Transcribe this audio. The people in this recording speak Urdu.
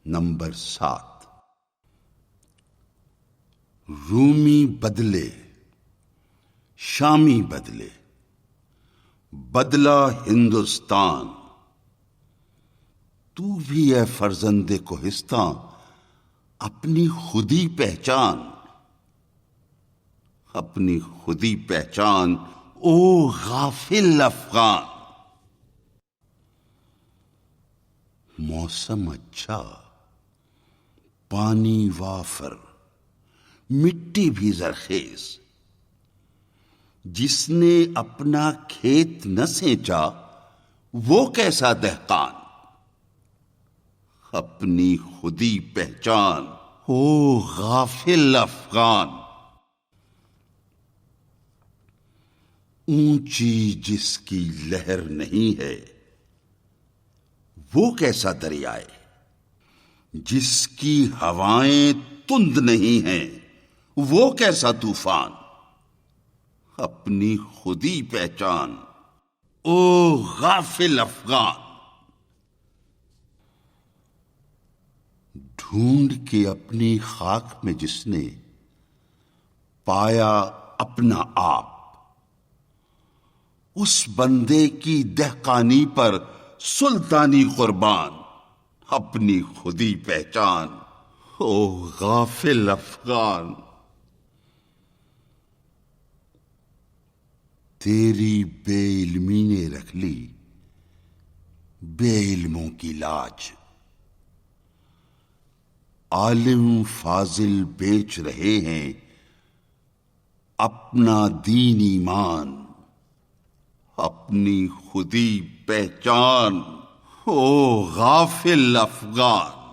نمبر 7، رومی بدلے، شامی بدلے، بدلا ہندوستان، تو بھی اے فرزند کوہستان اپنی خودی پہچان، اپنی خودی پہچان او غافل افغان۔ موسم اچھا، پانی وافر، مٹی بھی زرخیز، جس نے اپنا کھیت نہ سینچا وہ کیسا دہقان، اپنی خودی پہچان او غافل افغان۔ اونچی جس کی لہر نہیں ہے وہ کیسا دریائے، جس کی ہوائیں تند نہیں ہیں وہ کیسا طوفان، اپنی خودی پہچان او غافل افغان۔ ڈھونڈ کے اپنی خاک میں جس نے پایا اپنا آپ، اس بندے کی دہقانی پر سلطانی قربان، اپنی خودی پہچان او غافل افغان۔ تیری بے علمی نے رکھ لی بے علموں کی لاج، عالم فاضل بیچ رہے ہیں اپنا دین ایمان، اپنی خودی پہچان او غافل افغان۔